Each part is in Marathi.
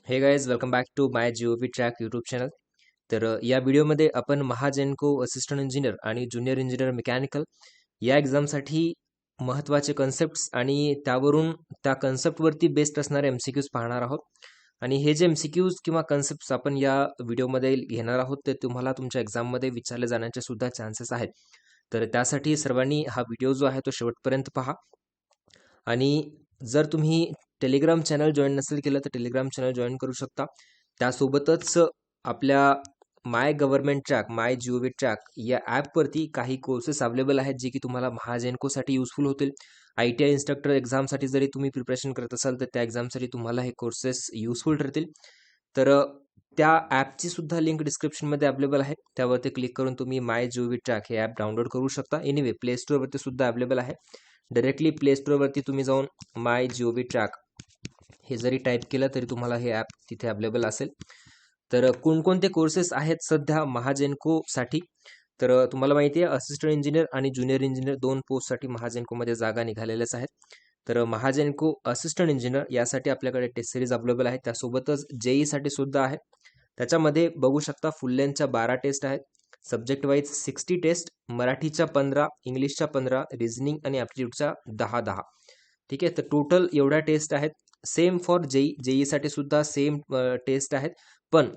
हे guys welcome back to my GOP track YouTube channel. तर या व्हिडिओमध्ये आपण महाजेनको असिस्टंट इंजिनियर आणि ज्युनियर इंजिनियर मेकॅनिकल या एक्झामसाठी महत्त्वाचे कन्सेप्ट्स आणि त्यावरून त्या कन्सेप्टवरती बेस्ड असणारे एमसीक्यूज पाहणार आहोत. आणि हे जे एमसीक्यूज किंवा कन्सेप्ट्स आपण या व्हिडिओमध्ये घेणार आहोत ते तुम्हाला तुमच्या एक्झाममध्ये विचारले जाण्याचे सुद्धा चान्सेस आहेत. तर त्यासाठी सर्वांनी हा व्हिडिओ जो आहे तो शेवटपर्यंत पहा. आणि जर तुम्ही टेलिग्राम चॅनल जॉईन नसेल केलं तर टेलिग्राम चॅनल जॉईन करू शकता. त्यासोबतच आपल्या माय गव्हर्नमेंट ट्रॅक, माय जीओव्ही ट्रॅक या ॲपवरती काही कोर्सेस अवेलेबल आहेत जे की तुम्हाला महाजेनकोसाठी युजफुल होतील. ITI इन्स्ट्रक्टर एक्झामसाठी जरी तुम्ही प्रिपरेशन करत असाल तर त्या एक्झामसाठी तुम्हाला हे कोर्सेस युजफुल ठरतील. तर त्या ॲपची सुद्धा लिंक डिस्क्रिप्शनमध्ये अवेलेबल आहे. त्यावरती क्लिक करून तुम्ही माय जीओव्ही ट्रॅक हे ॲप डाउनलोड करू शकता. एनिवे प्ले स्टोअरवरती सुद्धा अवेलेबल आहे. डायरेक्टली प्ले स्टोअरवरती तुम्ही जाऊन माय जीओव्ही ट्रॅक हे जरी टाईप केलं तरी तुम्हाला हे ॲप तिथे अवेलेबल असेल. तर कोणकोणते कोर्सेस आहेत सध्या महाजेनकोसाठी? तर तुम्हाला माहिती आहे असिस्टंट इंजिनियर आणि ज्युनियर इंजिनियर दोन पोस्टसाठी महाजेनकोमध्ये जागा निघालेल्याच आहेत. तर महाजेनको असिस्टंट इंजिनियर यासाठी आपल्याकडे टेस्ट सिरीज अवेलेबल आहे. त्यासोबतच JEE साठी सुद्धा आहे. त्याच्यामध्ये बघू शकता फुल लेंथच्या 12 टेस्ट आहेत. सब्जेक्ट वाईज 60 टेस्ट, मराठीच्या 15, इंग्लिशच्या 15, रिझनिंग आणि ॲप्टिट्यूडच्या 10-10. ठीक आहे, तर टोटल एवढ्या टेस्ट आहेत. सेम फॉर जेईसाठी सुद्धा सेम टेस्ट आहेत. पण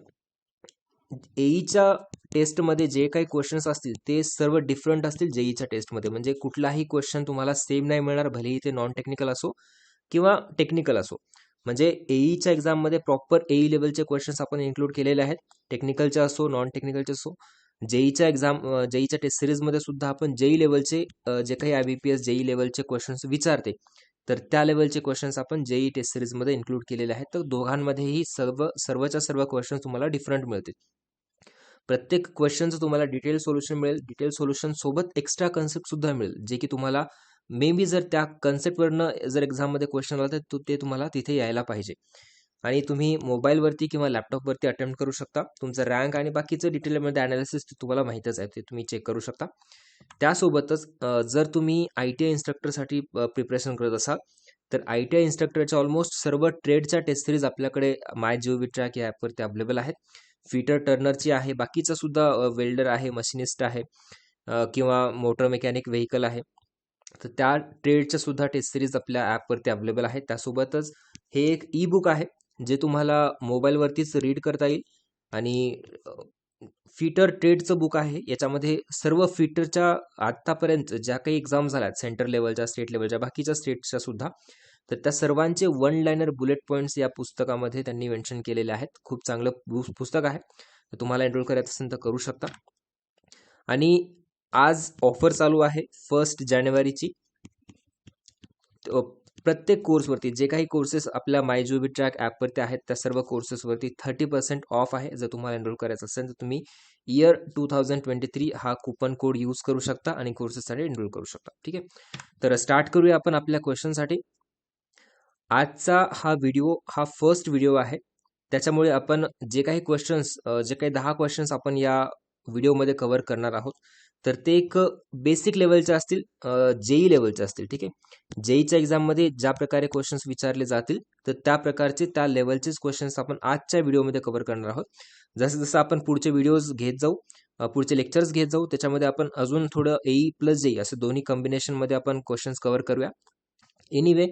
एईच्या टेस्टमध्ये जे काही क्वेश्चन्स असतील ते सर्व डिफरंट असतील जेईच्या टेस्टमध्ये. म्हणजे कुठलाही क्वेश्चन तुम्हाला सेम नाही मिळणार, भलेही ते नॉन टेक्निकल असो किंवा टेक्निकल असो. म्हणजे एईच्या एक्झाममध्ये प्रॉपर एई लेवलचे क्वेश्चन्स आपण इन्क्लूड केलेले आहेत, टेक्निकलचे असो नॉन टेक्निकलचे असो. जेईच्या टेस्ट सिरीजमध्ये सुद्धा आपण जेई लेवलचे जे काही IBPS जेई लेवलचे क्वेश्चन्स विचारते तर त्या लेवलचे क्वेश्चन्स आपण जेई टेस्ट सिरीजमध्ये इन्क्लूड केलेले आहेत. तर दोघांमध्येही सर्वच्या सर्व क्वेश्चन्स तुम्हाला डिफरंट मिळतील. प्रत्येक क्वेश्चनचं तुम्हाला डिटेल सोल्युशन मिळेल. डिटेल सोल्युशन सोबत एक्स्ट्रा कन्सेप्ट सुद्धा मिळेल जे की तुम्हाला मे बी जर त्या कन्सेप्टवरनं जर एक्झाममध्ये क्वेश्चन आला तर ते तुम्हाला तिथे यायला पाहिजे. आणि तुम्ही मोबाईलवरती किंवा लॅपटॉपवरती अटेम्प्ट करू शकता. तुमचं रँक आणि बाकीचं डिटेलमध्ये अनालिसिस तुम्हाला माहीतच आहे, ते तुम्ही चेक करू शकता. त्यासोबतच जर तुम्ही ITI इन्स्ट्रक्टरसाठी प्रिपरेशन करत असाल तर ITI इन्स्ट्रक्टरच्या ऑलमोस्ट सर्व ट्रेडच्या टेस्ट सिरीज आपल्याकडे माय जीओव्ही ट्रॅक या ॲपवरती अवेलेबल आहेत. फीटर टर्नरची आहे, बाकीचा सुद्धा वेल्डर आहे, मशिनिस्ट आहे किंवा मोटर मेकॅनिक व्हेकल आहे. तर त्या ट्रेडच्या सुद्धा टेस्ट सिरीज आपल्या ॲपवरती अवेलेबल आहेत. त्यासोबतच हे एक ई बुक आहे जे तुम्हाला मोबाईलवरतीच रीड करता येईल. आणि फीटर ट्रेडचं बुक आहे. याच्यामध्ये सर्व फीटरच्या आत्तापर्यंत ज्या काही एक्झाम झाल्यात सेंटर लेवलच्या, स्टेट लेवलच्या, बाकीच्या स्टेटच्या सुद्धा, तर त्या सर्वांचे वन लाईनर बुलेट पॉईंट्स या पुस्तकामध्ये त्यांनी मेन्शन केलेले आहेत. खूप चांगलं पुस्तक आहे. तर तुम्हाला एनरोल करायचं असेल तर करू शकता. आणि आज ऑफर चालू आहे 1 जानेवारीची. प्रत्येक कोर्सवरती जे काही कोर्सेस आपल्या माय जीओव्ही ट्रॅक ॲपवरती आहेत त्या सर्व कोर्सेसवरती 30% ऑफ आहे. जर तुम्हाला एनरोल करायचं असेल तर तुम्ही इयर 2023 हा कुपन कोड यूज करू शकता आणि कोर्सेससाठी एनरोल करू शकता. ठीक आहे, तर स्टार्ट करूया आपण आपल्या क्वेश्चनसाठी. आजचा हा व्हिडिओ हा फर्स्ट व्हिडिओ आहे. त्याच्यामुळे आपण जे काही क्वेश्चन्स जे काही 10 क्वेश्चन्स आपण या व्हिडिओमध्ये कव्हर करणार आहोत तर ते एक बेसिक लेवलचे असतील, JEE लेवलचे असतील. ठीक आहे, JEEच्या एक्झाममध्ये ज्या प्रकारे क्वेश्चन्स विचारले जातील तर त्या प्रकारचे त्या लेवलचेच क्वेश्चन्स आपण आजच्या व्हिडिओमध्ये कव्हर करणार आहोत. जसं जसं आपण पुढचे व्हिडिओज घेत जाऊ, पुढचे लेक्चर्स घेत जाऊ, त्याच्यामध्ये आपण अजून थोडं AE प्लस JEE असे दोन्ही कॉम्बिनेशनमध्ये आपण क्वेश्चन्स कव्हर करूया. एनिवे,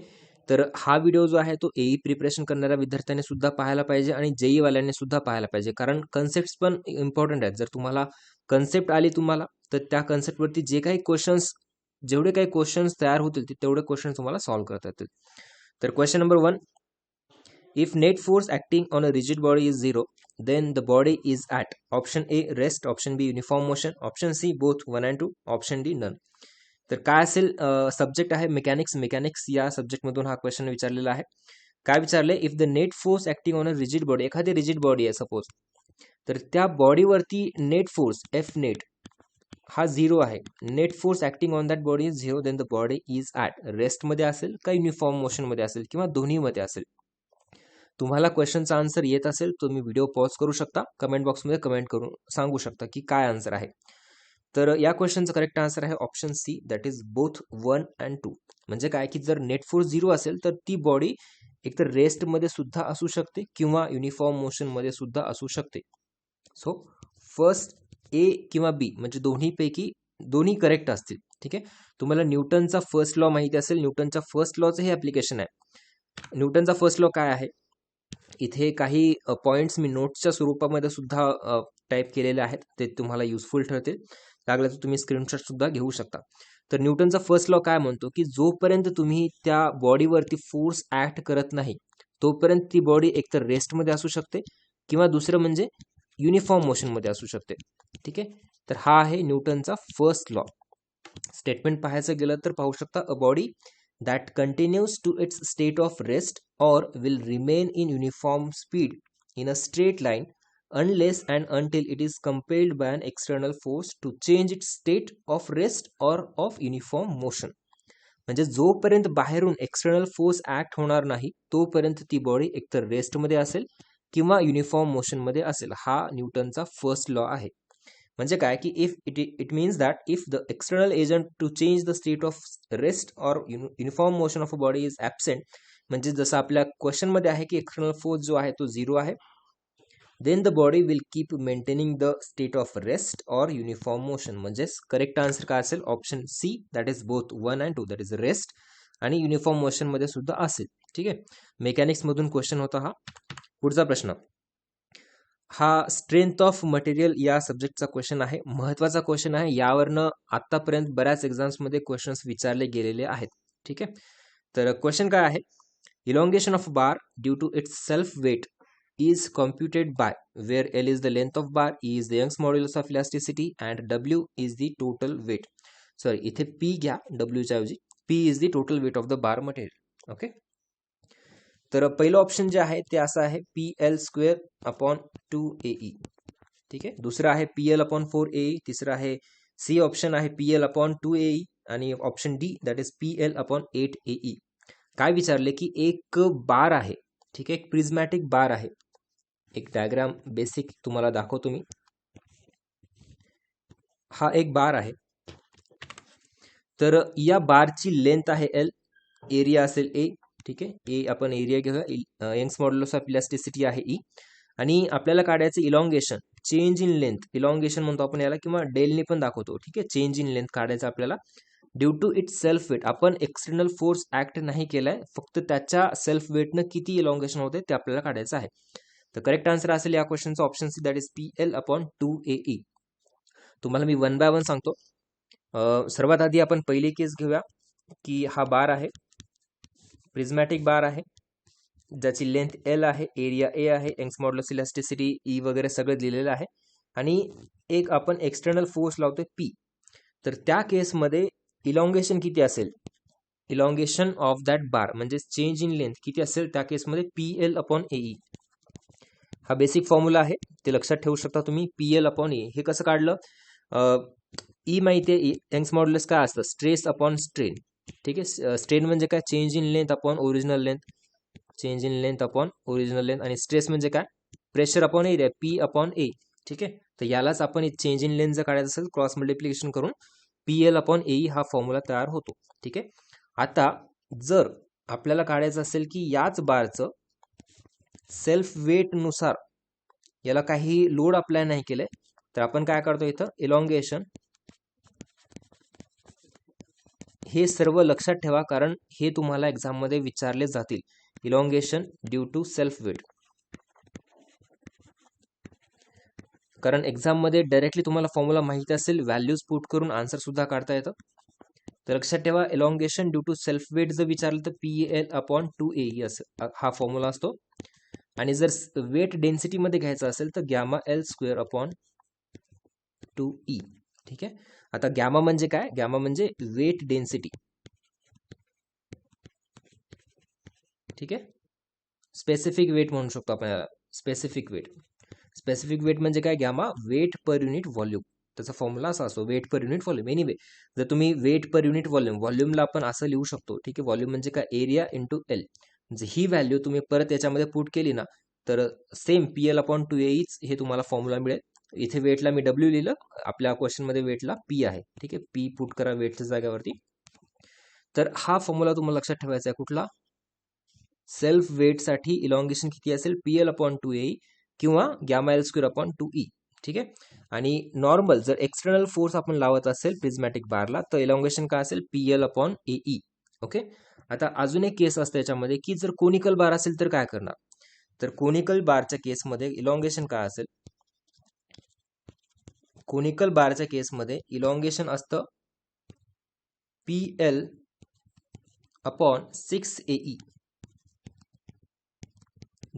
तर हा व्हिडिओ जो आहे तो AE प्रिपरेशन करणाऱ्या विद्यार्थ्यांनी सुद्धा पाहायला पाहिजे आणि JEE वाल्यांनी सुद्धा पाहायला पाहिजे, कारण कन्सेप्ट पण इम्पॉर्टंट आहेत. जर तुम्हाला कन्सेप्ट आली तुम्हाला तर त्या कन्सेप्टवरती जेवढे काही क्वेश्चन्स तयार होतील तेवढे क्वेश्चन तुम्हाला सॉल्व्ह करता येतील. तर question number 1, if net force acting on a rigid body is 0 then the body is at option A rest, option B uniform motion, option C both 1 and 2, option D none. तर काय असेल? सब्जेक्ट आहे मेकॅनिक्स या सब्जेक्टमधून हा क्वेश्चन विचारलेला आहे. काय विचारले? If the net force acting on a rigid body, एखादी रिजिड बॉडी आहे सपोज, तर त्या बॉडीवरती नेट फोर्स F नेट हा 0 आहे. Net force acting on that body is 0 then the body is at रेस्टमध्ये असेल का युनिफॉर्म मोशनमध्ये असेल किंवा दोन्हीमध्ये असेल. तुम्हाला क्वेश्चनचा आन्सर येत असेल तुम्ही व्हिडिओ पॉज करू शकता, कमेंट बॉक्समध्ये कमेंट करून सांगू शकता की काय आन्सर आहे. तर या क्वेश्चनचं करेक्ट आन्सर आहे option C, that is both 1 and 2. म्हणजे काय की जर नेट फोर्स 0 असेल तर ती बॉडी एकतर रेस्टमध्ये सुद्धा असू शकते किंवा युनिफॉर्म मोशनमध्ये सुद्धा असू शकते. सो फर्स्ट ए किंवा बी म्हणजे दोन्हीपैकी दोन्ही करेक्ट असतील. ठीक आहे. तुम्हाला न्यूटनचा फर्स्ट लॉ माहिती असेल. न्यूटनच्या फर्स्ट लॉचं हे ॲप्लिकेशन आहे. न्यूटनचा फर्स्ट लॉ काय आहे? इथे काही पॉईंट्स मी नोट्सच्या स्वरूपामध्ये सुद्धा टाईप केलेले आहेत. ते तुम्हाला युजफुल ठरतील. लागलं तर तुम्ही स्क्रीनशॉट सुद्धा घेऊ शकता. तर न्यूटनचा फर्स्ट लॉ काय म्हणतो की जोपर्यंत तुम्ही त्या बॉडीवरती फोर्स ऍक्ट करत नाही तोपर्यंत ती बॉडी एकतर रेस्टमध्ये असू शकते किंवा दुसरं म्हणजे युनिफॉर्म मोशनमध्ये असू शकते. ठीक आहे. तर हा आहे न्यूटनचा फर्स्ट लॉ. स्टेटमेंट पाहायचं गेलं तर पाहू शकता, a body that continues to its state of rest or will remain in uniform speed in a straight line unless and until it is compelled by an external force to change its state of rest or of uniform motion. म्हणजे जोपर्यंत बाहेरून एक्सटर्नल फोर्स ऍक्ट होणार नाही तोपर्यंत ती बॉडी एकतर रेस्टमध्ये असेल किंवा युनिफॉर्म मोशनमध्ये असेल. हा न्यूटनचा फर्स्ट लॉ आहे. म्हणजे काय की if it means that if the external agent to change the state of rest or uniform motion of a body is absent, म्हणजे जसं आपल्या क्वेश्चनमध्ये आहे की एक्सटर्नल फोर्स जो आहे तो 0 आहे, then the body will keep maintaining the state of rest or uniform motion. म्हणजेच करेक्ट आन्सर काय असेल? Option C, that is both 1 and 2, that is rest आणि युनिफॉर्म मोशनमध्ये सुद्धा असेल. ठीक आहे. मेकॅनिक्समधून क्वेश्चन होता हा. पुढचा प्रश्न हा स्ट्रेंथ ऑफ मटेरियल या सब्जेक्टचा क्वेश्चन आहे. महत्त्वाचा क्वेश्चन आहे. यावरनं आतापर्यंत बऱ्याच एक्झाम्समध्ये क्वेश्चन्स विचारले गेलेले आहेत. ठीक आहे. तर क्वेश्चन काय आहे? Elongation of bar due to its self weight is computed by where L is the length of bar, E is the Young's modulus of elasticity and W is the total weight. Sorry, इथे P घ्या W च्या ऐवजी. P is the total weight of the bar material. Okay. तर पहिलं ऑप्शन जे आहे ते असं आहे PL² अपॉन 2AE. ठीक आहे. दुसरं आहे PL/4AE. तिसरं आहे सी ऑप्शन आहे PL/2AE आणि option D that is PL/8AE. काय विचारले की एक बार आहे. ठीक आहे. एक प्रिझमॅटिक बार आहे. एक डायग्राम बेसिक तुम्हाला दाखवतो मी. हा एक बार आहे. तर या बारची लेंथ आहे L, एरिया असेल A. ठीक आहे. ए आपण एरिया घेऊया. यंग्स मॉड्युलस ऑफ इलास्टिसिटी आहे E आणि आपल्याला काढायचं elongation, change in length. Elongation म्हणतो आपण याला किंवा डेलने पण दाखवतो. ठीक आहे. चेंज इन लेंथ काढायचं आपल्याला due to its self weight. आपण एक्सटर्नल फोर्स ऍक्ट नाही केलाय, फक्त त्याच्या सेल्फ वेटनं किती इलॉंगेशन होते ते आपल्याला काढायचं आहे. तर करेक्ट आन्सर असेल या क्वेश्चनचा option C, that is PL/2AE. तुम्हाला मी 1 by 1 सांगतो. सर्वात आधी आपण पहिली केस घेऊया की हा बार आहे, प्रिझमॅटिक बार आहे ज्याची लेंथ L आहे, एरिया A आहे, यंग्स मॉड्युलस इलास्टिसिटी E वगैरे सगळं दिलेलं आहे आणि एक आपण एक्सटर्नल फोर्स लावतोय P. तर त्या केसमध्ये इलॉंगेशन किती असेल? इलॉंगेशन ऑफ दॅट बार म्हणजे चेंज इन लेंथ किती असेल त्या केसमध्ये PL/AE. हा बेसिक फॉर्म्युला आहे, ते लक्षात ठेवू शकता तुम्ही. PL/AE हे कसं काढलं? E माहिती आहे, यंग्स मॉड्युलस काय असतं? Stress upon strain. ठीक आहे. स्ट्रेन म्हणजे काय? Change in length upon original length. Change in length upon original length. आणि स्ट्रेस म्हणजे काय? Pressure upon area, P/A. ठीक आहे. तर यालाच आपण चेंज इन लेंथ जर काढायचं असेल क्रॉस मल्टिप्लिकेशन करून PL/AE हा फॉर्म्युला तयार होतो. ठीक आहे. आता जर आपल्याला काढायचं असेल की याच बारचं सेल्फ वेट नुसार याला काही लोड अप्लाय नाही केलंय, तर आपण काय करतो इथं? इलॉंगेशन. हे सर्व लक्षात ठेवा कारण हे तुम्हाला एक्झाम मध्ये विचारले जातील. Elongation due to self weight. कारण एक्झाम मध्ये डायरेक्टली तुम्हाला फॉर्म्युला माहिती असेल, व्हॅल्यूज पुट करून आन्सर सुद्धा काढता येतं. तर लक्षात ठेवा, elongation due to self weight जर विचारलं तर PL/2AE असं हा फॉर्म्युला असतो. आणि जर वेट डेन्सिटी मध्ये घ्यायचं असेल तर γL²/2E. ठीक आहे. आता गॅमा म्हणजे काय? गॅमा म्हणजे वेट डेन्सिटी. ठीक आहे. स्पेसिफिक वेट म्हणू शकतो आपण याला. Specific weight. स्पेसिफिक वेट म्हणजे काय? Gamma weight per unit volume. त्याचा फॉर्म्युला असा असतो, weight per unit volume. Anyway जर तुम्ही वेट पर युनिट व्हॉल्यूम, व्हॉल्यूमला आपण असं लिहू शकतो. ठीक आहे. व्हॉल्यूम म्हणजे काय? Area into L. म्हणजे ही व्हॅल्यू तुम्ही परत याच्यामध्ये पुट केली ना तर सेम PL/2AE हे तुम्हाला फॉर्म्युला मिळेल. इथे वेटला मी W लिहिलं, आपल्या क्वेश्चन मध्ये वेटला P आहे. ठीक आहे. P पुट करा वेटच्या जागेवरती. तर हा फॉर्म्युला तुम्हाला लक्षात ठेवायचा आहे. कुठला? सेल्फ वेटसाठी इलॉंगेशन किती असेल, PL/2AE किंवा γL²/2E. ठीक आहे. आणि नॉर्मल जर एक्सटर्नल फोर्स आपण लावत असेल प्रिझमॅटिक बारला तर इलॉंगेशन काय असेल, PL/AE. ओके. आता अजून एक केस असते याच्यामध्ये की जर कोनिकल बार असेल तर काय करणार, तर कोनिकल बारच्या केसमध्ये इलॉंगेशन काय असेल, कोनिकल बारच्या केसमध्ये इलॉंगेशन असतं PL/6AE.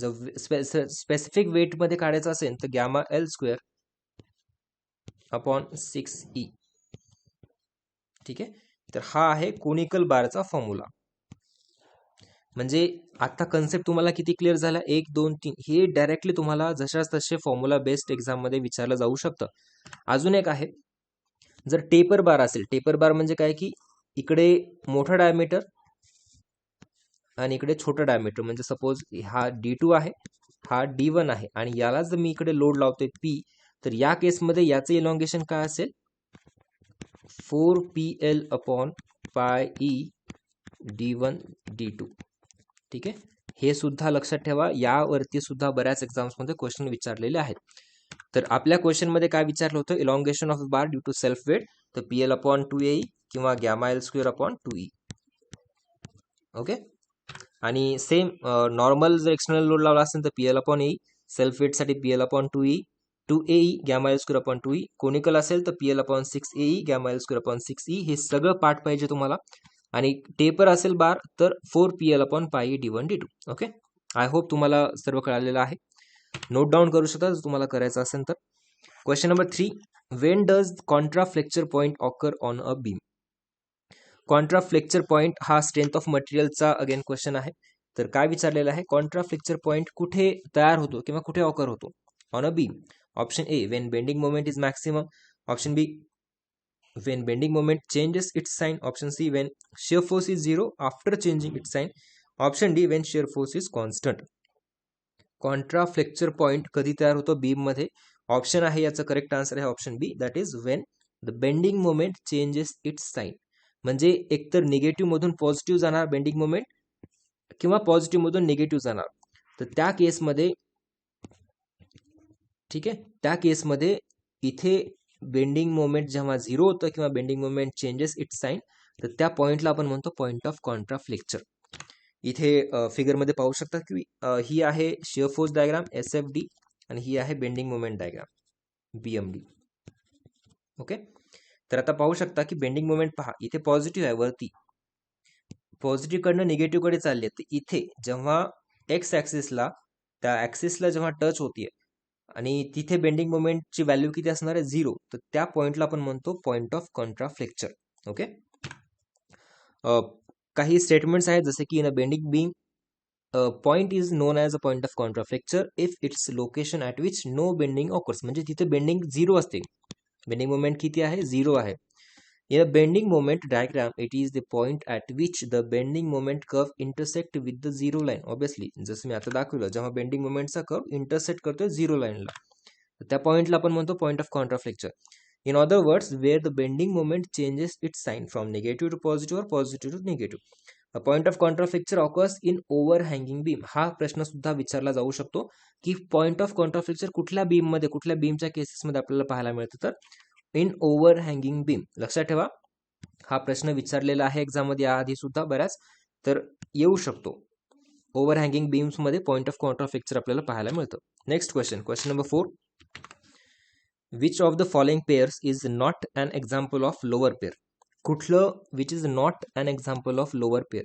जर स्पेसिफिक वेट मध्ये काढायचं असेल तर γL²/6E. ठीक आहे. तर हा आहे कोनिकल बारचा फॉर्म्युला. म्हणजे आता कन्सेप्ट तुम्हाला किती क्लिअर झाला, 1 2 3 हे डायरेक्टली तुम्हाला जशाच तसे फॉर्म्युला बेस्ड एक्झाम मध्ये विचारलं जाऊ शकतं. अजून एक आहे, जर टेपर बार असेल, टेपर बार म्हणजे काय की इकडे मोठा डायमीटर आणि इकडे छोटा डायमीटर, म्हणजे सपोज हा D2 आहे, हा D1 आहे आणि याला जर मी इकडे लोड लावतोय P, तर या केसमध्ये याचे इलॉंगेशन काय असेल, 4PL/πE D1 D2. ठीक आहे. हे सुद्धा लक्षात ठेवा, यावरती सुद्धा बऱ्याच एक्झाम्स मध्ये क्वेश्चन विचारलेले आहेत. तर आपल्या क्वेश्चन मध्ये काय विचारलं होतं, elongation of bar due to self weight, तर PL/2AE किंवा γL²/2E. ओके. आणि सेम नॉर्मल जर एक्सटर्नल लोड लावला असेल तर PL/AE, सेल्फ वेट साठी PL/2AE γL²/2E, कोनिकल असेल तर PL/6AE γL²/6E. हे सगळं पाठ पाहिजे तुम्हाला. आणि टेपर असेल बार तर 4PL/πE D1 D2. Okay. I hope तुम्हाला सर्व कळालेलं आहे. नोट डाऊन करू शकता जर तुम्हाला करायचं असेल तर. Question number 3, when does Contra flexure point occur on a beam. Contra flexure point हा स्ट्रेंथ ऑफ मटेरियलचा अगेन क्वेश्चन आहे. तर काय विचारलेलं आहे, कॉन्ट्रा फ्लेक्चर पॉइंट कुठे तयार होतो किंवा कुठे ऑकर होतो, on a beam. Option A, when bending moment is maximum. Option B, when bending moment changes its sign. Option C, when shear force is 0 after changing its sign. Option D, when shear force is constant. Contra flexure point कधी तयार होतो बीम मध्ये. ऑप्शन आहे याचा करेक्ट आन्सर आहे option B, that is when the bending moment changes its sign. म्हणजे एकतर निगेटिव्ह मधून पॉझिटिव्ह जाणार बेंडिंग मोमेंट किंवा पॉझिटिव्ह मधून निगेटिव्ह जाणार. तर त्या केसमध्ये, ठीक आहे, त्या केसमध्ये इथे बेंडिंग मोमेंट जेव्हा 0 होतं किंवा bending moment changes its sign, तर त्या पॉइंटला आपण म्हणतो पॉइंट ऑफ कॉन्ट्रा फ्लेक्चर. इथे फिगरमध्ये पाहू शकता की ही आहे शियर फोर्स डायग्राम SFD आणि ही आहे bending moment diagram BMD. Okay. तर आता पाहू शकता की बेंडिंग मोमेंट पहा, इथे पॉझिटिव्ह आहे, वरती पॉझिटिव्ह कडनं निगेटिव्ह कडे चालली आहे. तर इथे जेव्हा एक्स ऍक्सिसला, त्या ऍक्सिसला जेव्हा टच होतीये आणि तिथे बेंडिंग मोमेंटची व्हॅल्यू किती असणार आहे, 0, तर त्या पॉइंटला आपण म्हणतो point of Contra flexure. Okay. काही स्टेटमेंट्स आहेत जसे की in a bending beam point is known as a point of Contra flexure if its location at which no bending occurs. म्हणजे तिथे बेंडिंग 0 असते, बेंडिंग मोमेंट किती आहे, 0 आहे. In a bending moment diagram, it is the point at which the bending moment curve intersect with the zero line. Obviously, जसं मी आता दाखवलं, जेव्हा बेंडिंग मोमेंटचा कर्व इंटरसेक्ट करतोय 0 लाईनला, त्या पॉइंटला आपण म्हणतो point of Contra flexure. In other words, where the bending moment changes its sign from negative to positive और positive to negative. A point of Contra flexure occurs in overhanging beam. हा प्रश्न सुद्धा विचारला जाऊ शकतो की पॉइंट ऑफ कॉन्ट्रा फ्लेक्चर कुठल्या बीम मध्ये, कुठल्या बीमच्या केसेसमध्ये आपल्याला पाहायला मिळतं, तर इन ओव्हर हँगिंग बीम. लक्षात ठेवा, हा प्रश्न विचारलेला आहे एक्झाम मध्ये आधी सुद्धा बऱ्याच, तर येऊ शकतो. ओव्हर हँगिंग बीम्स मध्ये पॉइंट ऑफ कॉन्ट्रा फ्लेक्चर आपल्याला पाहायला मिळतं. Next question, question number 4, which of the following pairs is not an example of lower pair. कुठलं which is not an example of lower pair.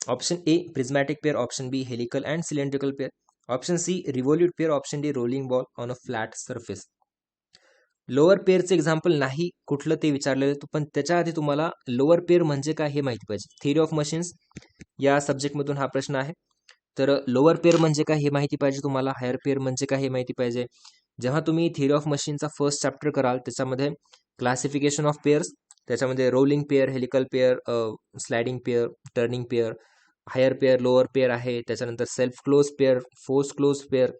Option A, prismatic pair. Option B, helical and cylindrical pair. Option C, revolute pair. Option D, rolling ball on a flat surface. Lower पेअरचे एक्झाम्पल नाही कुठलं ते विचारलेलं, पण त्याच्या आधी तुम्हाला लोअर पेअर म्हणजे काय हे माहिती पाहिजे. थिअरी ऑफ मशीन्स या सब्जेक्टमधून हा प्रश्न आहे. तर लोअर पेअर म्हणजे काय हे माहिती पाहिजे तुम्हाला, हायर पेअर म्हणजे काय हे माहिती पाहिजे. जेव्हा तुम्ही थिअरी ऑफ मशीनचा फर्स्ट चॅप्टर कराल त्याच्यामध्ये क्लासिफिकेशन ऑफ पेअर्स, त्याच्यामध्ये rolling pair, helical pair, sliding pair, turning pair, higher pair, lower pair आहे. त्याच्यानंतर self close pair, force close pair,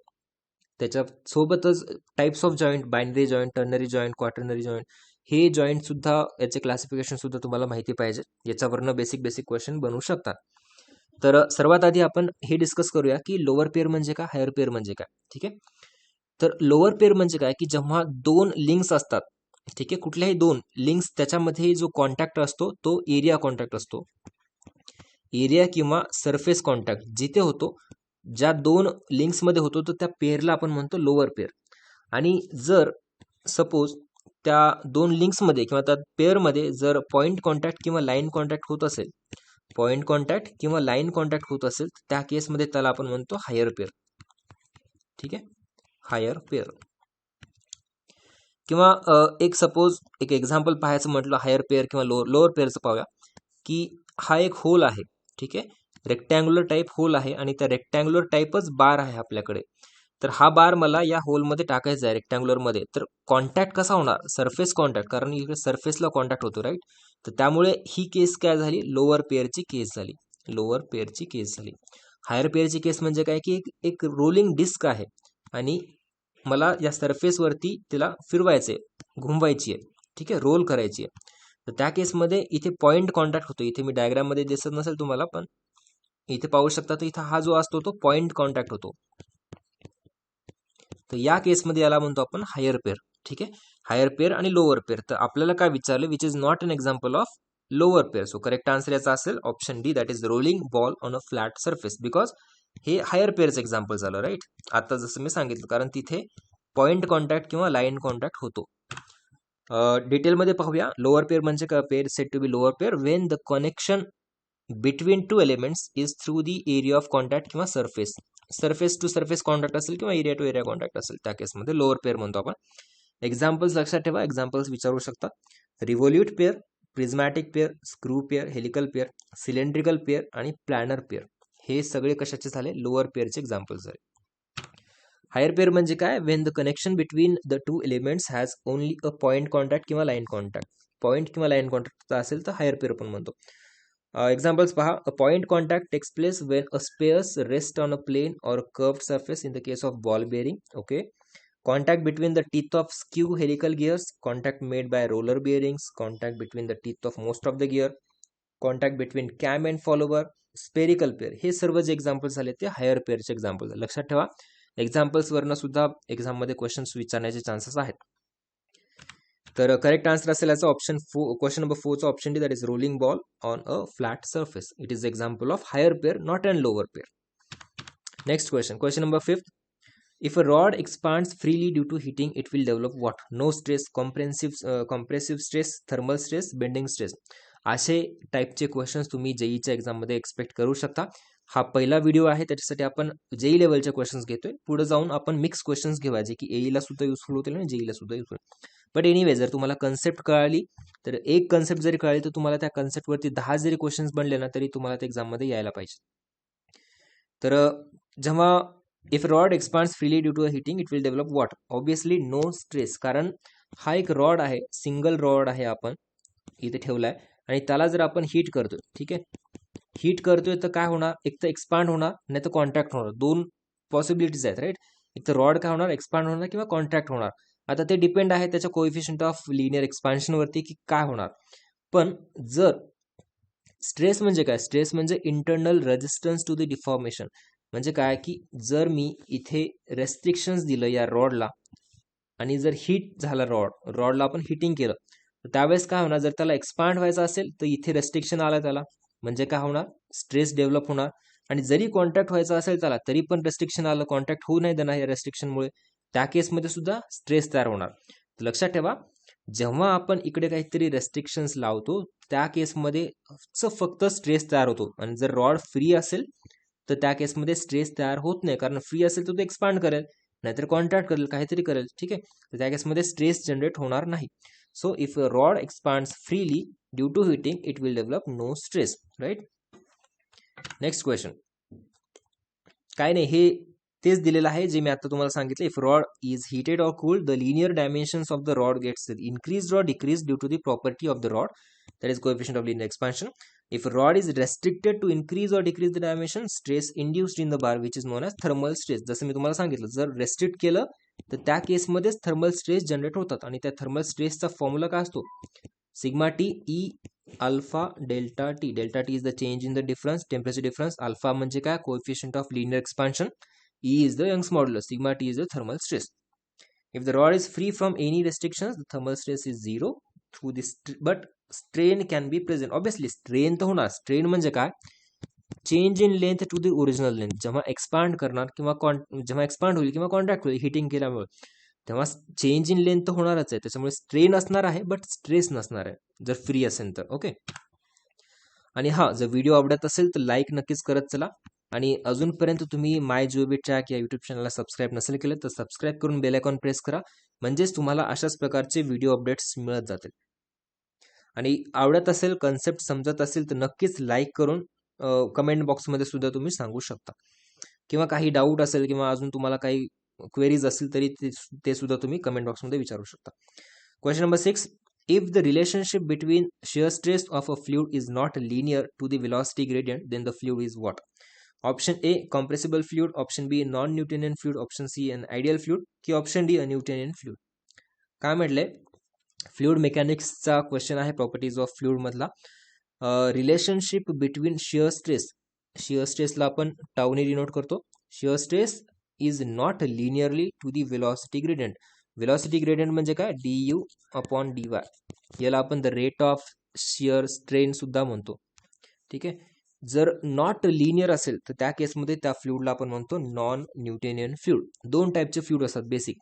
त्याच्या सोबतच types of joint, binary joint, ternary joint, quaternary joint, हे जॉईंट सुद्धा, याचे क्लासिफिकेशन सुद्धा तुम्हाला माहिती पाहिजे. याच्यावरनं बेसिक क्वेश्चन बनवू शकतात. तर सर्वात आधी आपण हे डिस्कस करूया की लोअर पेअर म्हणजे काय, हायर पेअर म्हणजे काय. ठीक आहे, तर लोअर पेअर म्हणजे काय की जेव्हा दोन लिंक्स असतात, ठीक आहे, कुठल्याही दोन लिंक्स, त्याच्यामध्ये जो कॉन्टॅक्ट असतो तो एरिया कॉन्टॅक्ट असतो. एरिया किंवा सरफेस कॉन्टॅक्ट जिथे होतो, ज्या दोन लिंक्समध्ये होतो, तर त्या पेअरला आपण म्हणतो लोअर पेअर. आणि जर सपोज त्या दोन लिंक्समध्ये किंवा त्या पेअरमध्ये जर पॉईंट कॉन्टॅक्ट किंवा लाईन कॉन्टॅक्ट होत असेल, पॉईंट कॉन्टॅक्ट किंवा लाईन कॉन्टॅक्ट होत असेल, त्या केसमध्ये त्याला आपण म्हणतो हायर पेअर. ठीक आहे, हायर पेअर. किंवा एक सपोज एक एक्झाम्पल पाहायचं म्हटलं हायर पेअर किंवा लोअर पेअरचं पाहूया की हा एक होल आहे. ठीक आहे, रेक्टँग्युलर टाईप होल आहे आणि त्या रेक्टँग्युलर टाईपच बार आहे आपल्याकडे. तर हा बार मला या होलमध्ये टाकायचा आहे रेक्टँग्युलरमध्ये. तर कॉन्टॅक्ट कसा होणार, सरफेस कॉन्टॅक्ट, कारण इकडे सरफेसला कॉन्टॅक्ट होतो, राईट. तर त्यामुळे ही केस काय झाली, लोअर पेअरची केस झाली. लोअर पेअरची केस झाली. हायर पेअरची केस म्हणजे काय की एक रोलिंग डिस्क आहे आणि मला या सरफेसवरती तिला फिरवायचे, घुमवायची आहे. ठीक आहे, रोल करायची आहे. तर त्या केसमध्ये इथे पॉईंट कॉन्टॅक्ट होतो. इथे मी डायग्राममध्ये दिसत नसेल तुम्हाला, पण इथे पाहू शकता. तर इथं हा जो असतो तो पॉईंट कॉन्टॅक्ट होतो. तर या केसमध्ये याला म्हणतो आपण हायर पेअर. ठीक आहे, हायर पेअर आणि लोअर पेअर. तर आपल्याला काय विचारलं, which is not an example of lower pair. So correct answer याचा असेल option D, that is rolling ball on a flat surface, because हे हायर पेअरचं एक्झाम्पल झालं, राईट. आता जसं मी सांगितलं, कारण तिथे पॉईंट कॉन्टॅक्ट किंवा लाईन कॉन्टॅक्ट होतो. डिटेलमध्ये पाहूया. लोअर पेअर म्हणजे काय, pair set to be lower pair when the connection between two elements is through the area of contact किंवा surface. Surface to surface contact असेल किंवा एरिया टू एरिया कॉन्टॅक्ट असेल, त्या केसमध्ये लोअर पेअर म्हणतो आपण. एक्झाम्पल्स लक्षात ठेवा, एक्झाम्पल्स विचारू शकता. Revolute pair, prismatic pair, screw pair, helical pair, cylindrical pair आणि प्लॅनर पेअर, हे सगळे कशाचे झाले, लोअर पेअरचे एक्झाम्पल्स झाले. हायर पेअर म्हणजे काय, when the connection between the two elements has only a point contact किंवा लाईन कॉन्टॅक्ट. पॉईंट किंवा लाईन कॉन्टॅक्ट असेल तर हायर पेअर पण म्हणतो. एक्झाम्पल्स पहा. A point contact takes place when a spheres rest on a plane or curved surface in the case of ball bearing. Okay. Contact between the teeth of skew helical gears, contact made by roller bearings, contact between the teeth of most of the gear, contact between cam and follower, spherical pair. हे सर्व जे एक्झाम्पल्स झाले ते हायर पेअरचे एक्झाम्पल्स. लक्षात ठेवा, एक्झाम्पल्स वरनं सुद्धा एक्झाममध्ये क्वेश्चन्स विचारण्याचे चान्सेस आहेत. तर करेक्ट आन्सर असेल याचा ऑप्शन क्वेश्चन नंबर 4चा option D, that is rolling ball on a flat surface. It is example of higher pair, not and lower pair. Next question, question number 5. If a rod expands freely due to heating, it will develop what? No stress, compressive stress, thermal stress, bending stress. असे टाईपचे क्वेश्चन्स तुम्ही जेईच्या एक्झाममध्ये एक्सपेक्ट करू शकता. हा पहिला व्हिडिओ आहे, त्याच्यासाठी आपण जेई लेवलचे क्वेश्चन्स घेतोय. पुढे जाऊन आपण मिक्स क्वेश्चन्स घेऊया, जे की एईला सुद्धा युजफुल होतील आणि जेईला सुद्धा युजफुल. बट एनिवे, जर तुम्हाला कन्सेप्ट कळाली, तर एक कन्सेप्ट जरी कळाली, तर तुम्हाला त्या कन्सेप्टवरती 10 जरी क्वेश्चन्स बनले ना, तरी तुम्हाला त्या एक्झाममध्ये यायला पाहिजे. तर जेव्हा if rod expands freely due to heating, it will develop what? Obviously no stress, कारण हा एक रॉड आहे, सिंगल रॉड आहे, आपण इथे ठेवलाय आणि त्याला जर आपण हीट करतोय, ठीक आहे, हीट करतोय, तर काय होणार, एक तर एक्सपांड होणार, नाही तर कॉन्ट्रॅक्ट होणार. दोन पॉसिबिलिटीज आहेत, राईट. एक तर रॉड काय होणार, एक्सपांड होणार किंवा कॉन्ट्रॅक्ट होणार. आता ते डिपेंड आहे त्याच्या कोएफिशियंट ऑफ लिनियर एक्सपान्शन वरती की काय होणार. पण जर स्ट्रेस म्हणजे काय, स्ट्रेस म्हणजे internal resistance to the deformation. म्हणजे काय की जर मी इथे रेस्ट्रिक्शन्स दिलं या रॉडला आणि जर हीट झाला रॉडला आपण हिटिंग केलं, तर त्यावेळेस काय होणार, जर त्याला एक्सपांड व्हायचं असेल तर इथे रेस्ट्रिक्शन आला त्याला, म्हणजे काय होणार, स्ट्रेस डेव्हलप होणार. आणि जरी कॉन्टॅक्ट व्हायचं असेल त्याला, तरी पण रेस्ट्रिक्शन आलं, कॉन्टॅक्ट होऊ नाही देणार या रेस्ट्रिक्शनमुळे, त्या केसमध्ये सुद्धा स्ट्रेस तयार होणार. तर लक्षात ठेवा, जेव्हा आपण इकडे काहीतरी रेस्ट्रिक्शन्स लावतो, त्या केसमध्ये फक्त स्ट्रेस तयार होतो. आणि जर रॉड फ्री असेल तर त्या केसमध्ये स्ट्रेस तयार होत नाही, कारण फ्री असेल तर तो एक्सपांड करेल, नाहीतर कॉन्ट्रॅक्ट करेल, काहीतरी करेल. ठीक आहे, तर त्या केसमध्ये स्ट्रेस जनरेट होणार नाही. So if a rod expands freely due to heating, it will develop no stress, right. Next question, काय नाही, हे तेच दिलेलं आहे जे मी आता तुम्हाला सांगितलं. If rod is heated or cooled, the linear dimensions of the rod gets increased or decreased due to the property of the rod, that is coefficient of linear expansion. If a rod is restricted to increase or decrease the dimension, stress induced in the bar which is known as thermal stress. जसं मी तुम्हाला सांगितलं, जर रेस्ट्रिक्ट केलं तर त्या केसमध्येच थर्मल स्ट्रेस जनरेट होतात. आणि त्या थर्मल स्ट्रेसचा फॉर्म्युला काय असतो, sigma T E alpha delta T. Delta T is the change in the difference, temperature difference. Alpha म्हणजे काय, coefficient of linear expansion. E is the Young's modulus. Sigma T is the thermal stress. If the rod is free from any restrictions, the thermal stress is zero through this, but strain can be present. Obviously, strain तर होणार. Strain म्हणजे काय, change in length to the original length. जेव्हा एक्सपांड करणार किंवा जेव्हा एक्सपांड होईल किंवा कॉन्ट्रॅक्ट होईल हिटिंग केल्यामुळे, तेव्हा चेंज इन लेंथ तर होणारच आहे. त्याच्यामुळे स्ट्रेन असणार आहे बट स्ट्रेस नसणार आहे जर फ्री असेल तर. ओके. आणि हा, जर व्हिडिओ आवडत असेल तर लाईक नक्कीच करत चला. आणि अजूनपर्यंत तुम्ही माय जीओबी ट्रॅक या युट्यूब चॅनलला सबस्क्राईब नसेल केलं तर सबस्क्राईब करून बेल आयकॉन प्रेस करा, म्हणजेच तुम्हाला अशाच प्रकारचे व्हिडिओ अपडेट्स मिळत जातील. आणि आवडत असेल, कन्सेप्ट समजत असेल तर नक्कीच लाईक करून कमेंट बॉक्समध्ये सुद्धा तुम्ही सांगू शकता. किंवा काही डाऊट असेल किंवा अजून तुम्हाला काही क्वेरीज असतील तरी ते सुद्धा तुम्ही कमेंट बॉक्समध्ये विचारू शकता. Question number 6. If the relationship between shear stress of a fluid is not linear to the velocity gradient, then the fluid is what? Option A, compressible fluid. Option B, non-Newtonian fluid. Option C, an ideal fluid. की option D, a Newtonian fluid. काय म्हटलंय, फ्लुइड मेकॅनिक्सचा क्वेश्चन आहे, प्रॉपर्टीज ऑफ फ्लुइड मधला. Relationship between shear stress. Shear स्ट्रेसला आपण टाऊने डिनोट करतो. Shear stress is not linearly to the velocity gradient. Velocity gradient म्हणजे काय, du अपॉन dy. याला आपण the rate of shear strain सुद्धा म्हणतो. ठीक आहे. जर नॉट लिनियर असेल तर त्या केसमध्ये त्या फ्लुइडला आपण म्हणतो नॉन न्यूटोनियन फ्लुइड. दोन टाईपचे फ्लुइड असतात बेसिक,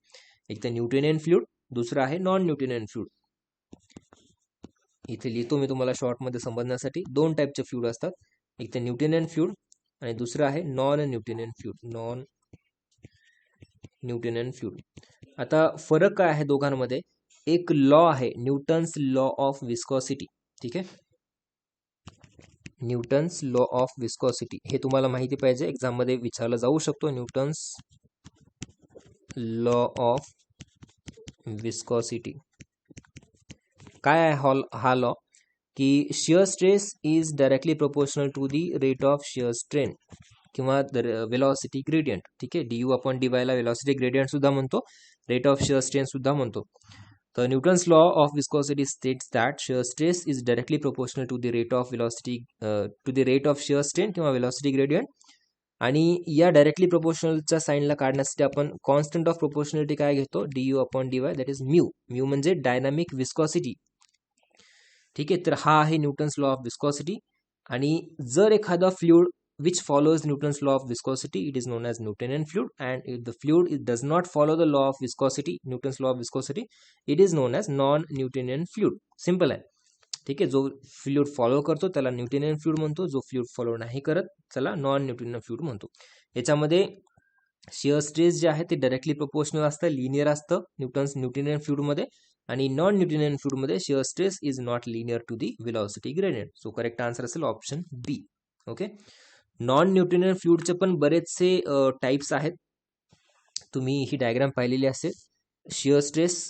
एक तर न्यूटोनियन फ्लुइड, दुसरं आहे नॉन न्यूटोनियन फ्लुइड. इथे लिहितो मी तुम्हाला शॉर्टमध्ये समजण्यासाठी. दोन टाईपचे फ्लुइड असतात, एक तर न्यूटोनियन फ्लुइड आणि दुसरं आहे non Newtonian fluid. Non Newtonian fluid. आता फरक काय आहे दोघांमध्ये, एक लॉ आहे न्यूटन्स लॉ ऑफ विस्कॉसिटी. ठीक आहे, न्यूटन्स लॉ ऑफ विस्कॉसिटी हे तुम्हाला माहिती पाहिजे, एक्झाम मध्ये विचारलं जाऊ शकतो. न्यूटन्स लॉ ऑफ विस्कॉसिटी काय आहे हा लॉ, की shear stress is directly proportional to the rate of shear strain किंवा वेलॉसिटी ग्रेडियंट. ठीक आहे, डी यू अपॉन डी वायला वेलॉसिटी ग्रेडियंट सुद्धा म्हणतो, रेट ऑफ शियर स्ट्रेन सुद्धा म्हणतो. तर Newton's law of viscosity states that shear stress is directly proportional to the rate of velocity to the rate of shear strain किंवा वेलॉसिटी ग्रेडियंट. आणि या डायरेक्टली प्रोपोर्शनलच्या साईनला काढण्यासाठी आपण कॉन्स्टंट ऑफ प्रोपोर्शनलिटी काय घेतो, D U upon D Y, that is mu. Mu म्हणजे डायनामिक विस्कॉसिटी. ठीक आहे, तर हा आहे न्यूटन्स लॉ ऑफ विस्कॉसिटी. आणि जर एखादा fluid which follows Newton's law of viscosity, it is known as Newtonian fluid, and if the fluid does not follow the law of viscosity, Newton's law of viscosity, it is known as non-Newtonian fluid. Simple आहे. ठीक आहे, जो फ्लुइड फॉलो करतो त्याला न्यूटोनियन फ्लुइड म्हणतो, जो फ्लुइड फॉलो नाही करत त्याला नॉन न्यूटोनियन फ्लुइड म्हणतो. याच्यामध्ये शियर स्ट्रेस जे आहे ते डायरेक्टली प्रोपोर्शनल असतं, लिनियर असतं न्यूटोनियन फ्लुइड मध्ये, आणि नॉन न्यूटोनियन फ्लुइड मध्ये shear stress is not linear to the velocity gradient. So correct answer असेल option B. Okay. Non Newtonian फ्लुइडचे पण बरेचसे टाइप्स आहेत, तुम्ही ही डायग्राम पाहिलेली असेल. Shear stress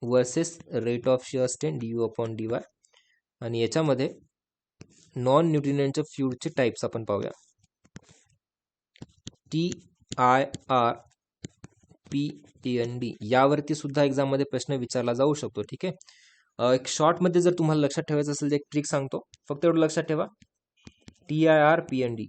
versus rate of shear strain D U upon D Y. आणि याच्यामध्ये नॉन न्यूटोनियनच्या फ्लुइडचे टाइप्स आपण पाहूया. TIRPND यावरती सुद्धा एक्झाम मध्ये प्रश्न विचारला जाऊ शकतो. ठीक आहे, एक शॉर्ट मध्ये जर तुम्हाला लक्षात ठेवायचं असेल तर एक ट्रिक सांगतो, फक्त एवढं लक्षात ठेवा. TIRPND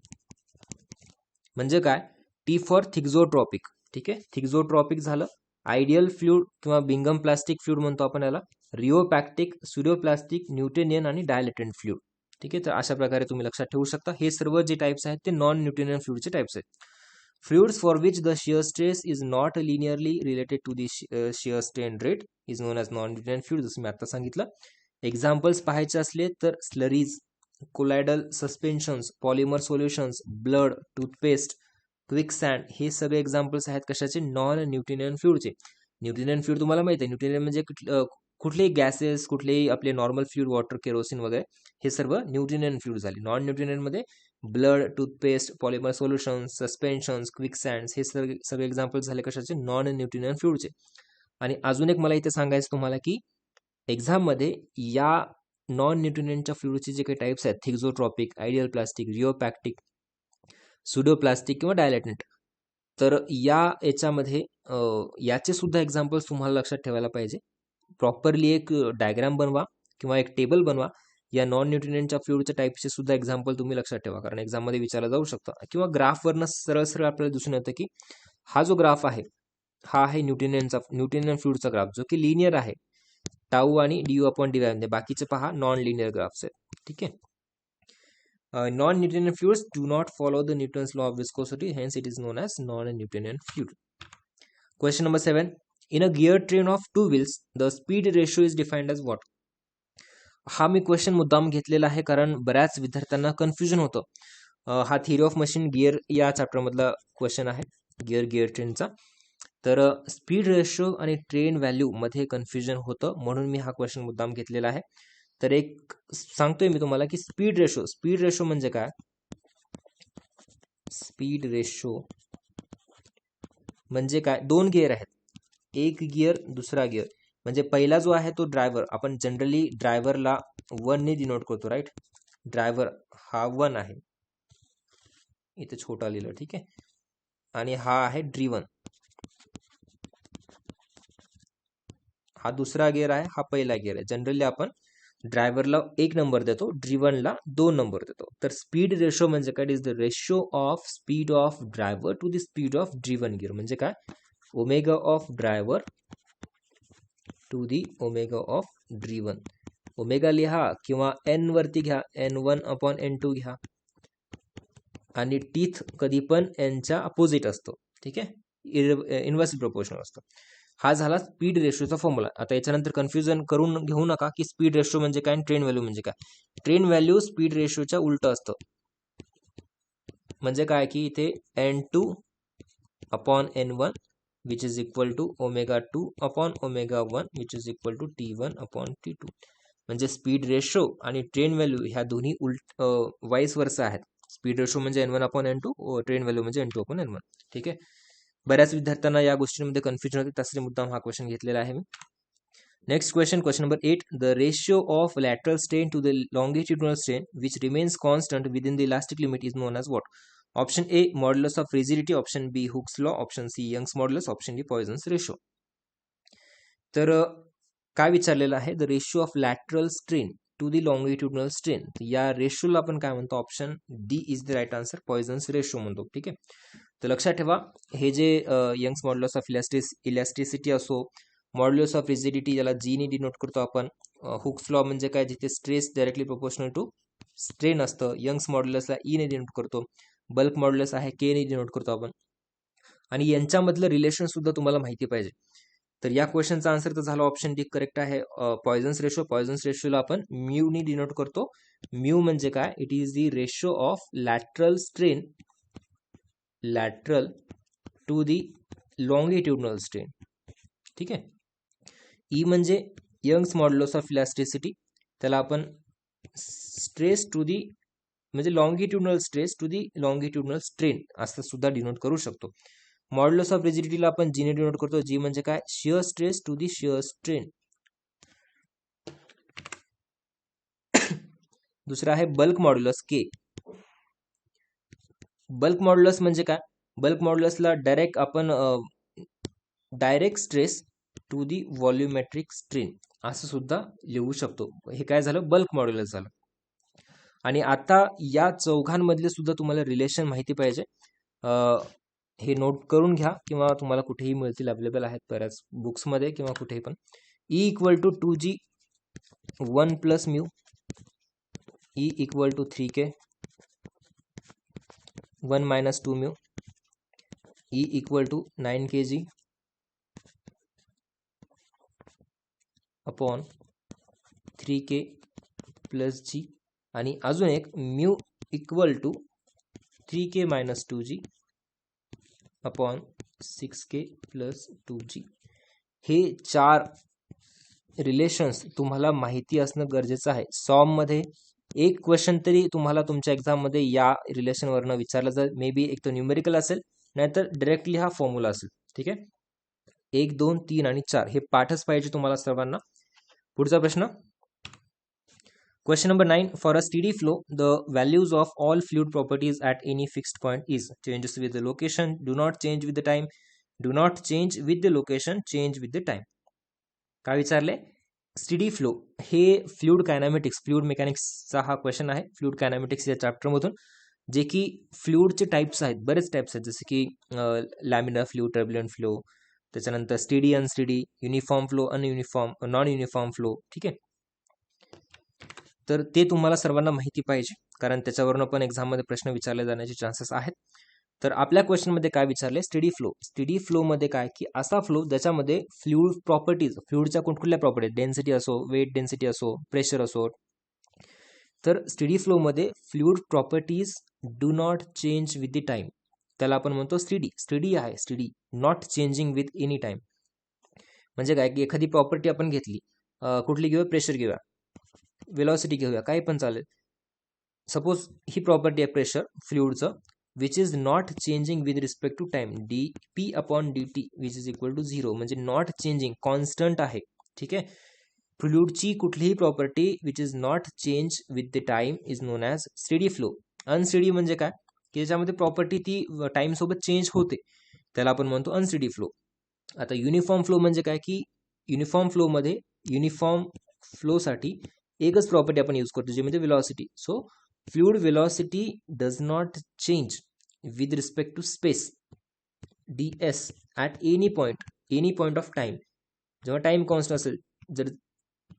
म्हणजे काय, टी फॉर थिक्झोट्रॉपिक. ठीक आहे, थिक्झोट्रॉपिक झालं, आयडियल फ्लुइड किंवा बिंगम प्लास्टिक फ्लुइड म्हणतो आपण याला, रिओपॅक्टिक, सुरिओप्लास्टिक, न्यूटोनियन आणि डायलेटंट फ्लुइड. ठीक आहे, तर अशा प्रकारे तुम्ही लक्षात ठेवू शकता. हे सर्व जे टाइप्स आहेत ते नॉन न्यूटोनियन फ्लुइडचे टाइप्स आहेत. Fluids for which the shear stress is not linearly related to the shear strain rate is known as non Newtonian fluid, जसं मी आता सांगितलं. एक्झाम्पल्स पाहायचे असले तर slurries, colloidal suspensions, polymer solutions, blood, toothpaste, quicksand, हे सगळे एक्झाम्पल्स आहेत कशाचे, नॉन न्यूटोनियन फ्लुइडचे. न्यूटोनियन फ्लुइड तुम्हाला माहिती आहे, न्यूटोनियन म्हणजे कुठलेही गॅसेस, कुठलेही आपले नॉर्मल फ्लुइड, वॉटर, केरोसिन वगैरे, हे सर्व न्यूटोनियन फ्लुइड झाले. नॉन न्यूटोनियन मध्ये ब्लड, टूथपेस्ट, पॉलिमर सोल्युशन्स, सस्पेन्शन्स, क्विकसँड्स, हे सगळे एक्झाम्पल्स झाले कशाचे, नॉन न्यूटोनियन फ्लुइडचे. आणि अजून एक मला इथे सांगायचं तुम्हाला की एक्झाम मध्ये या नॉन न्यूटोनियनच्या फ्लुइडचे जे काही टाइप्स आहेत, थिक्झोट्रॉपिक, आयडियल प्लास्टिक, रिओपॅक्टिक, सुडोप्लास्टिक किंवा डायलेटंट, तर याच्यामध्ये याचे सुद्धा एक्झाम्पल्स तुम्हाला लक्षात ठेवायला पाहिजे. प्रॉपरली एक डायग्राम बनवा किंवा एक टेबल बनवा. या नॉन न्यूट्रिएंटच्या फ्लुइडच्या टाईपचे सुद्धा एक्झाम्पल तुम्ही लक्षात ठेवा, कारण एक्झाममध्ये विचारला जाऊ शकतं. किंवा ग्राफवरनं सरळ सरळ आपल्याला दिसून येतं की हा जो ग्राफ आहे हा आहे न्यूट्रिएंट फ्लुइडचा ग्राफ, जो की लिनियर आहे. टाऊ आणि डी अपॉन डी वाय, बाकीचे पहा नॉन लिनियर ग्राफ्स आहेत. ठीक आहे. Non-Newtonian fluids do not follow the Newton's law of viscosity, hence it is known as non-Newtonian fluid. Question number 7. In a gear train of two wheels, the speed ratio is defined as what? हा मी क्वेश्चन मुद्दाम घेतलेला आहे कारण बऱ्याच विद्यार्थ्यांना कन्फ्युजन होतं. हा थिअरी ऑफ मशीन गिअर या चॅप्टरमधला क्वेश्चन आहे, गिअर ट्रेनचा. तर स्पीड रेशो आणि ट्रेन व्हॅल्यू मध्ये कन्फ्युजन होतं, म्हणून मी हा क्वेश्चन मुद्दाम घेतलेला आहे. तर एक सांगतोय मी तुम्हाला की स्पीड रेशो म्हणजे काय. स्पीड रेशो म्हणजे काय, दोन गिअर आहेत, एक गिअर दुसरा गिअर. म्हणजे पहिला जो आहे तो ड्रायव्हर, आपण जनरली ड्रायव्हरला 1 ने डिनोट करतो, राईट. ड्रायव्हर हा 1 आहे, इथे छोटा लिहिलं, ठीक आहे. आणि हा आहे ड्रिवन, हा दुसरा गिअर आहे, हा पहिला गिअर आहे. जनरली आपण ड्रायव्हरला 1 नंबर देतो, ड्रिवनला 2 नंबर देतो. तर स्पीड रेशो म्हणजे काय, is the ratio of speed of driver to the speed of driven gear. म्हणजे काय, omega of driver to the omega of driven. Omega लिहा किंवा एन वरती घ्या, N1 अपॉन N2 घ्या, आणि टीथ कधी पण एनच्या अपोजिट असतो. ठीक आहे, इन्व्हर्सली प्रोपोर्शनल असतो. हा झाला स्पीड रेशोचा फॉर्म्युला. आता याच्यानंतर कन्फ्युजन करून घेऊ नका की स्पीड रेशो म्हणजे काय आणि ट्रेन व्हॅल्यू म्हणजे काय. ट्रेन व्हॅल्यू स्पीड रेशोच्या उलट असतं. म्हणजे काय की इथे N2 upon N1 which is equal to omega 2 upon omega 1 which is equal to T1 upon T2. म्हणजे स्पीड रेशो आणि ट्रेन व्हॅल्यू ह्या दोन्ही उलट वाईस वर्सा आहेत. स्पीड रेशो म्हणजे N1 upon N2, train value म्हणजे N2 अपॉन N1. ठीक आहे. बऱ्याच विद्यार्थ्यांना या गोष्टींमध्ये कन्फ्युजन होते, त्यासाठी मुद्दाम हा क्वेश्चन घेतलेला आहे मी. Next question number 8. The ratio of lateral strain to the longitudinal strain which remains constant within the elastic limit is known as what. Option A modulus of rigidity, option B Hooke's law, option C Young's modulus, option D Poisson's ratio. तर काय विचारलेलं आहे, the ratio of lateral strain to the longitudinal strain. या रेशोला आपण काय म्हणतो, option D is the right answer, पॉइझन्स ratio म्हणतो. ठीक आहे. तर लक्षात ठेवा, हे जे यंग्स मॉड्युलस ऑफ इलॅस्टिसिटी असो, मॉड्युलस ऑफ रिजिडिटी याला जी ने डिनोट करतो आपण, हुक्स लॉ म्हणजे काय, जिथे stress directly proportional to strain असतं. यंग्स मॉड्युलसला ई ने डिनोट करतो. बल्क मॉड्युलस आहे के ने डिनोट करतो आपण. आणि यांच्यामधलं रिलेशन सुद्धा तुम्हाला माहिती पाहिजे. तर या क्वेश्चनचा आन्सर तर झाला ऑप्शन डी करेक्ट आहे, पॉइझन्स रेशो. पॉइझन्स रेशोला आपण म्यू ने डिनोट करतो. म्यू म्हणजे काय, it is the ratio of lateral strain to the longitudinal strain. ठीक आहे. ई म्हणजे यंग्स मॉड्युलस ऑफ इलॅस्टिसिटी, त्याला आपण स्ट्रेस टू दी म्हणजे longitudinal stress to the longitudinal strain असं सुद्धा डिनोट करू शकतो. मॉड्युलस ऑफ रिजिडिटीला आपण जी ने डिनोट करतो. जी म्हणजे काय, shear stress to the shear strain. दुसरा आहे bulk modulus K. Bulk modulus म्हणजे काय, बल्क मॉड्युलसला डायरेक्ट आपण direct stress to the volumetric strain असं सुद्धा लिहू शकतो. हे काय झालं, बल्क मॉड्युलस झालं. आणि आता या चौघांमधले सुद्धा तुम्हाला रिलेशन माहिती पाहिजे, हे नोट करून घ्या किंवा तुम्हाला कुठेही मिळतील, अवेलेबल आहेत बऱ्याच बुक्समध्ये किंवा कुठेही पण. E equal to 2G 1 plus mu, E equal to 3K 1 minus 2 mu, E equal to 9kg upon 3K plus G, आणि अजून एक mu equal to 3K minus 2G upon 6K plus 2G. हे 4 रिलेशन्स तुम्हाला माहिती असणं गरजेचं आहे. सॉममध्ये एक क्वेश्चन तरी तुम्हाला तुमच्या एक्झाममध्ये या रिलेशनवरनं विचारलं जाईल. मे बी एक तर न्यूमेरिकल असेल, नाहीतर डायरेक्टली हा फॉर्म्युला असेल. ठीक आहे. 1, 2, 3 आणि 4 हे पाठच पाहिजे तुम्हाला सर्वांना. पुढचा प्रश्न question number 9. For a steady flow the values of all fluid properties at any fixed point is changes with the location, do not change with the time, do not change with the location, change with the time. काय विचारले, स्टेडी फ्लो हे फ्लूइड मेकॅनिक्सचा हा क्वेश्चन आहे. फ्लूइड कायनॅमेटिक्स या चॅप्टरमधून, जे की फ्लूइडचे टाइप्स आहेत, बरेच टाइप्स आहेत, जसे की लॅमिनार फ्लो, टर्ब्युलंट फ्लो, त्याच्यानंतर steady unsteady, uniform flow, ununiform, non uniform flow. ठीक आहे, तर ते तुम्हाला सर्वांना माहिती पाहिजे, कारण त्याच्यावरून पण एक्झाममध्ये प्रश्न विचारले जाण्याचे चान्सेस आहेत. तर आपल्या क्वेश्चनमध्ये काय विचारले, स्टेडी फ्लो. स्टेडी फ्लोमध्ये काय की असा फ्लो ज्याच्यामध्ये फ्लूइड प्रॉपर्टीज, फ्लूइडच्या कुठल्या प्रॉपर्टीज, डेन्सिटी असो, वेट डेन्सिटी असो, प्रेशर असो, तर स्टेडी फ्लोमध्ये fluid properties do not change with the time, त्याला आपण म्हणतो स्टेडी. स्टेडी आहे, steady, not changing with any time. म्हणजे काय की एखादी प्रॉपर्टी आपण घेतली, कुठली घेऊया, प्रेशर घेऊया, वेलॉसिटी घेऊया, काही पण चालेल. सपोज ही प्रॉपर्टी आहे प्रेशर फ्लुइडचं, which is not changing with respect to time, dp upon dt which is equal to 0, म्हणजे नॉट चेंजिंग, कॉन्स्टंट आहे. ठीक आहे, फ्लुइडची कुठलीही property which is not change with the time is known as steady flow. Unsteady म्हणजे काय की त्याच्यामध्ये प्रॉपर्टी ती टाइम सोबत चेंज होते, त्याला आपण म्हणतो अनस्टेडी फ्लो. आता युनिफॉर्म फ्लो म्हणजे काय की युनिफॉर्म फ्लोमध्ये, युनिफॉर्म फ्लोसाठी एकच प्रॉपर्टी आपण यूज करतो, जी म्हणजे velocity. So fluid velocity does not change with respect to space, ds at any point of time. जेव्हा टाइम कॉन्स्टंट असेल, जर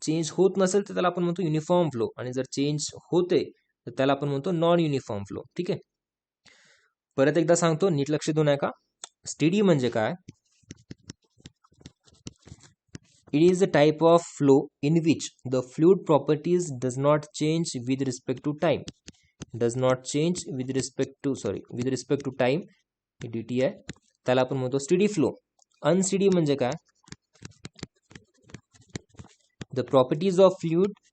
चेंज होत नसेल तर त्याला आपण म्हणतो युनिफॉर्म फ्लो, आणि जर चेंज होते तर त्याला आपण म्हणतो नॉन युनिफॉर्म फ्लो. ठीक आहे, परत एकदा सांगतो, नीट लक्ष देऊ नका. स्टेडी म्हणजे काय, it is a type of flow in which the fluid properties does not change with respect to time, does not change with respect to time, dt आहे, त्याला आपण म्हणतो स्टेडी फ्लो. अनस्टेडी म्हणजे काय, the properties of fluid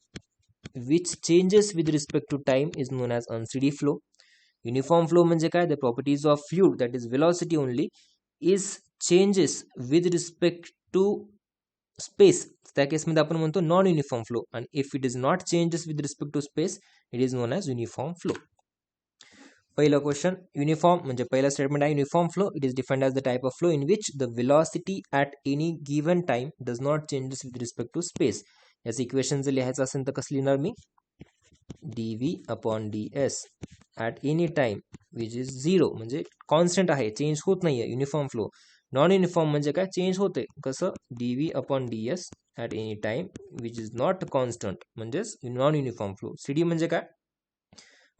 which changes with respect to time is known as unsteady flow. Uniform flow म्हणजे काय, the properties of fluid, that is velocity only, is changes with respect to space, त्या केसमध्ये आपण म्हणतो नॉन युनिफॉर्म फ्लो. आणि if it is not changes with respect to space, it is known as uniform flow. पहिलं क्वेश्चन, युनिफॉर्म म्हणजे पहिलं स्टेटमेंट आहे uniform flow. It is defined as the type of flow in which the velocity at any given time does not changes with respect to space. याचं इक्वेशन जर लिहायचं असेल तर कसं लिहिणार मी, dv upon ds at any time which is 0, म्हणजे कॉन्स्टंट आहे, चेंज होत नाहीये, युनिफॉर्म फ्लो. नॉन युनिफॉर्म म्हणजे काय, चेंज होते, कसं, dv upon ds at any time which is not constant, म्हणजेच नॉन युनिफॉर्म फ्लो. CD म्हणजे काय,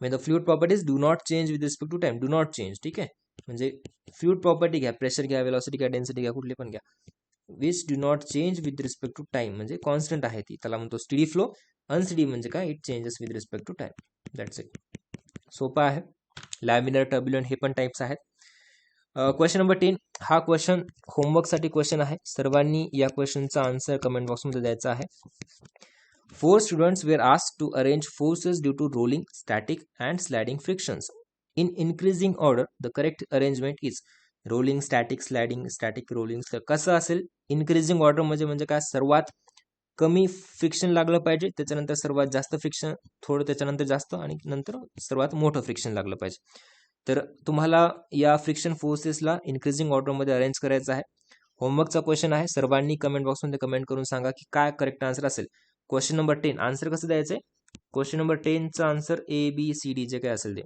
म्हणजे the fluid properties do not change with respect to time, do not change. ठीक आहे, म्हणजे फ्लुइड प्रॉपर्टी घ्या, प्रेशर घ्या, वेलॉसिटी घ्या, डेन्सिटी घ्या, कुठली पण घ्या, which do not change with respect to time, म्हणजे कॉन्स्टंट आहे ती, त्याला म्हणतो स्टेडी फ्लो. अनस्टेडी म्हणजे काय, it changes with respect to time. That's it, सोपा आहे. लॅमिनर, टर्ब्युलंट हे पण टाइप्स आहेत. क्वेश्चन नंबर 10, हा क्वेश्चन होमवर्कसाठी क्वेश्चन आहे. सर्वांनी या क्वेश्चनचा आन्सर कमेंट बॉक्समध्ये द्यायचा आहे. 4 students were asked to arrange forces due to rolling, static and sliding frictions in increasing order. The correct arrangement is rolling, static, sliding, static, rolling. कसं असेल, इन्क्रीजिंग ऑर्डर म्हणजे काय, सर्वात कमी फ्रिक्शन लागलं पाहिजे, त्याच्यानंतर सर्वात जास्त फ्रिक्शन, थोडं त्याच्यानंतर जास्त, आणि नंतर सर्वात मोठं फ्रिक्शन लागलं पाहिजे. तर तुम्हाला या फ्रिक्शन फोर्सेसला इन्क्रीजिंग ऑर्डरमध्ये अरेंज करायचं आहे. होमवर्कचा क्वेश्चन आहे. सर्वांनी कमेंट बॉक्समध्ये कमेंट करून सांगा की काय करेक्ट आन्सर असेल. क्वेश्चन नंबर 10 आन्सर कसं द्यायचं आहे, क्वेश्चन नंबर 10चा आन्सर ABCD जे काय असेल ते.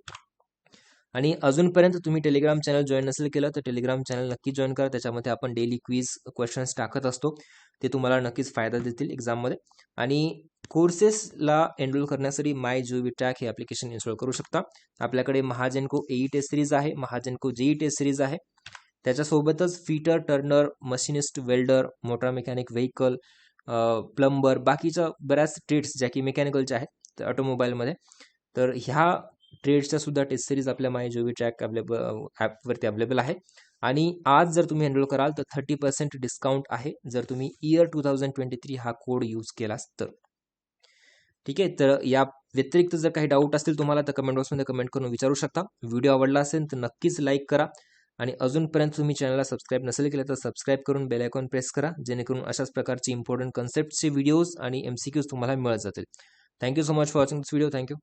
आणि अजूनपर्यंत तुम्ही टेलिग्राम चॅनल जॉईन नसेल केलं तर टेलिग्राम चॅनल नक्की जॉईन करा. त्याच्यामध्ये आपण डेली क्विज क्वेश्चन्स टाकत असतो, ते तुम्हाला नक्कीच फायदा देतील एक्झाममध्ये. आणि कोर्सेसला एनरोल करण्यासाठी माय जीओव्ही ट्रॅक हे ॲप्लिकेशन इन्स्टॉल करू शकता. आपल्याकडे महाजेनको AE टेस्ट सिरीज आहे, महाजेनको JEE टेस्ट सिरीज आहे, त्याच्यासोबतच fitter, Turner, machinist, welder, motor mechanic, vehicle, plumber, बाकीच्या बऱ्याच ट्रेड्स ज्या की मेकॅनिकलच्या आहेत ऑटोमोबाईलमध्ये. तर ह्या ट्रेड्सच्या सुद्धा टेस्ट सिरीज आपल्या माय जीओव्ही ट्रॅक ॲपवरती अवेलेबल आहे. आणि आज जर तुम्ही एनरोल कराल तर 30% डिस्काउंट आहे, जर तुम्ही इयर 2023 हा कोड यूज केलास तर. ठीक आहे, तर या व्यतिरिक्त जर काही डाऊट असतील तुम्हाला तर कमेंट बॉक्समध्ये कमेंट करून विचारू शकता. व्हिडिओ आवडला असेल तर नक्कीच लाईक करा, आणि अजूनपर्यंत तुम्ही चॅनलला सबस्क्राईब नसेल केलं तर सबस्क्राईब करून बेल आयकॉन प्रेस करा, जेणेकरून अशाच प्रकारचे इम्पॉर्टंट कन्सेप्टचे व्हिडिओज आणि MCQs तुम्हाला मिळत जातील. Thank you so much for watching this video. Thank you.